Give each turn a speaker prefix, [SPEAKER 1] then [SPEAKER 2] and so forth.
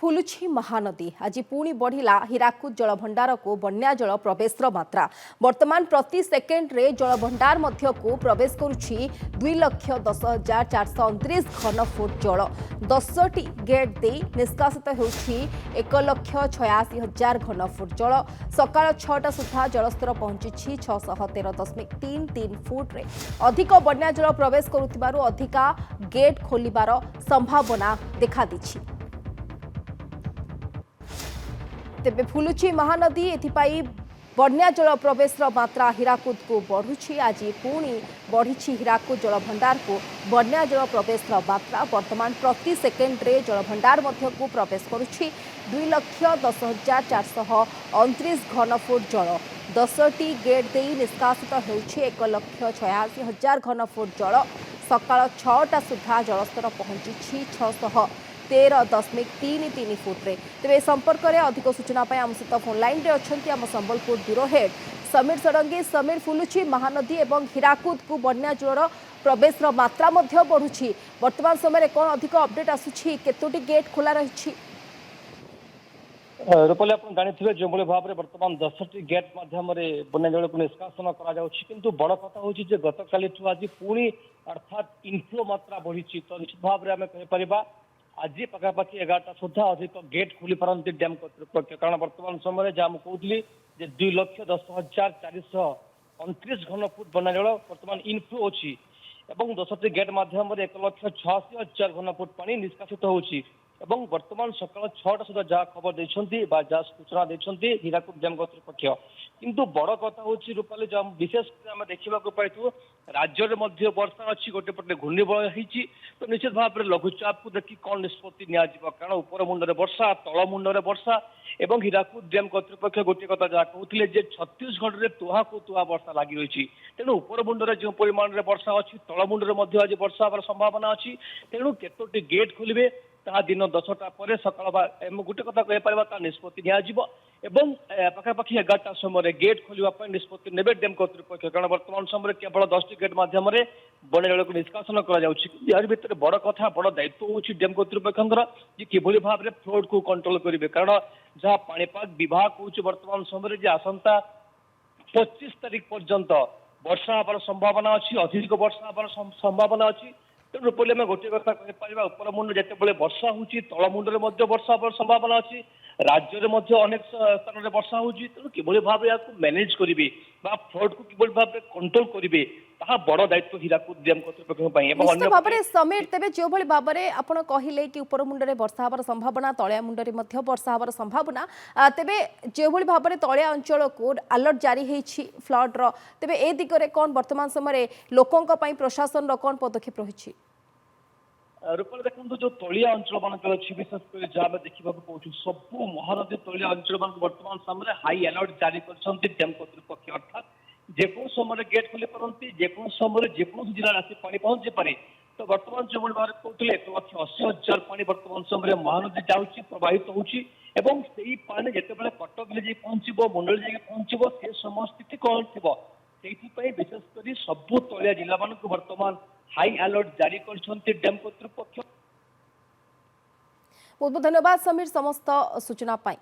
[SPEAKER 1] फुलुछि महानदी आज पुणी बढ़िला हीराकुद जलभंडार को बन्या जल प्रवेश मात्रा वर्तमान प्रति सेकेंड रे जलभंडार मध्य को प्रवेश करुछि 2,10,429 घनफुट जल 10टी गेट दे निष्कासित होछि 1,86,000 घनफुट जल सकाळ 6टा सुधा जलस्तर पहुंची 613.33 फुट रे अधिक बन्या जल प्रवेश करुथिबारु अधिका गेट खोलिबार संभावना देखा दिछि। तेबे फुलुछि महानदी एथिपाई बन्या जल प्रवेश मात्रा हीराकुद को बढ़ुछि आज पुणी बढ़ी हीराकुद जलभंडार को बन्या जल प्रवेश मात्रा वर्तमान प्रति सेकेंड रे जलभंडार मध्य को प्रवेश करुछि 2,10,429 घनफुट जल 10टी गेट दे निष्कासित होछि 1,86,000 घनफुट जल सकाळ 6टा सुधा जलस्तर पहुंची 613.33 फुट रे। तेबे संपर्क में अधिक सूचना आम सहित फोन लाइन रे अछंती आम संबलपुर ब्यूरो हेड समीर षडंगी। समीर फुलुछि महानदी एवं हीराकुद को बन्या जलर प्रवेश मात्रा मध्य बढ़ुछि वर्तमान समय कौन अधिक अपडेट आसुछि केतोटी गेट खोला रही?
[SPEAKER 2] रूपाली आप जानी जो भाव में बर्तमान 10टी गेट मध्यम बन्या जल को निष्कासन किंतु बड़ कथा हूँ गत काली आज पुणी अर्थात इनफ्लो मात्रा बढ़ी तो निश्चित भाव में आम कहीपर आज पखापाखि 11टा सुधा अधिक गेट खोली पारती डैम कर्तृपक्ष कारण बर्तमान समय जहाँ कहूली 2,10,429 घनफुट बन्या जल बर्तमान इनफ्लो अच्छी और 10टी गेट मध्यम 1,86,000 घनफुट पानी निष्कासित होची एवं वर्तमान सकाल 6टा सुधा जहाँ खबर देते जहाँ सूचना देते हीराकुद डैम कर्तृपक्ष किंतु बड़ कथा हूँ रूपाली जहाँ विशेष देखा पाइथु राज्य में वर्षा अच्छी गोटे पटे घूर्णिबलय होती तो निश्चित भाव में लघुचाप को देखिए कौन निष्पत्ति कारण ऊपर मुंडे वर्षा तल मुंडे वर्षा एवं हीराकुद डैम कर्तृपक्ष गोटे कथा जहाँ कहते छत्तीसगढ़ में तुहा को तुहा वर्षा लगी रही तेणु ऊपर मुंडे जो परिमाण में वर्षा अच्छी तल मुंडे आज वर्षा हमार संभावना अच्छी तेणु केतोटी गेट खोलिए ता दिन 10टा पर सकाल गोटे कथा कहीपर निष्पत्ति पखापाखि 11टा समय गेट खोलने निष्पत्ति ने डैम कर्तृपक्ष कारण वर्तमान समय केवल 10टी गेट मध्यम बन्या जल को निष्कासन कर भितर बड़ कथा बड़ दायित्व हूँ डैम कर्तृपक्ष किभली भाव में फ्लोड को कंट्रोल करेंगे कारण जहाँ पाणीपाग विभाग कौच वर्तमान समय आसंता 25 तारिख पर्यंत वर्षा हमार संभावना अच्छी अधिक वर्षा हमार संभावना अच्छी तेणु रूपली आम गोटे कथा कहीपर उपर मुंडे जिते वर्षा होती तल मुंडे वर्षा हमार संभावना अच्छी राज्य में अनेक स्थान में वर्षा होती तेणु किभली भाव या मैनेज करेंगे फ्लड को किभली भाव कंट्रोल करेंगे बड़ दायित्व हीराकुद डैम कर्तृपक्ष
[SPEAKER 1] समीर तेज जो भाव में आप कहले कि उपर मुंडे वर्षा हमार संभावना तलिया मुंडे वर्षा हमार संभावना तेबे जो भाव में तलिया अंचल को अलर्ट जारी होती फ्लड तेबे ए दिगरे कौन वर्तमान समय लोकों प्रशासन कौन पदक्षेप रही?
[SPEAKER 2] रूपाली देखो जो तलिया अंचल मानक अच्छी विशेषकर जहाँ देखा पाऊँ सबू महानदी तलिया अंचल मान वर्तमान समय हाई अलर्ट जारी कर डैम कर्तृपक्ष अर्थात जेको समय गेट खोली पारती जेको समय जेको जिला आसी पानी पहुंची पारे तो वर्तमान जो भाव कहते 1,80,000 पानी वर्तमान समय महानदी जाऊँगी प्रवाहित होची एवं से पानी जिते कटक में जाए पहुंचब मुंडल जाए पहुंचब से समय स्थिति कौन थी विशेषकर सबू तलिया जिला मान वर्तमान हाई अलर्ट जारी कर डैम कर्तृपक्ष।
[SPEAKER 1] बहुत बहुत धन्यवाद समीर समस्त सूचना पाई।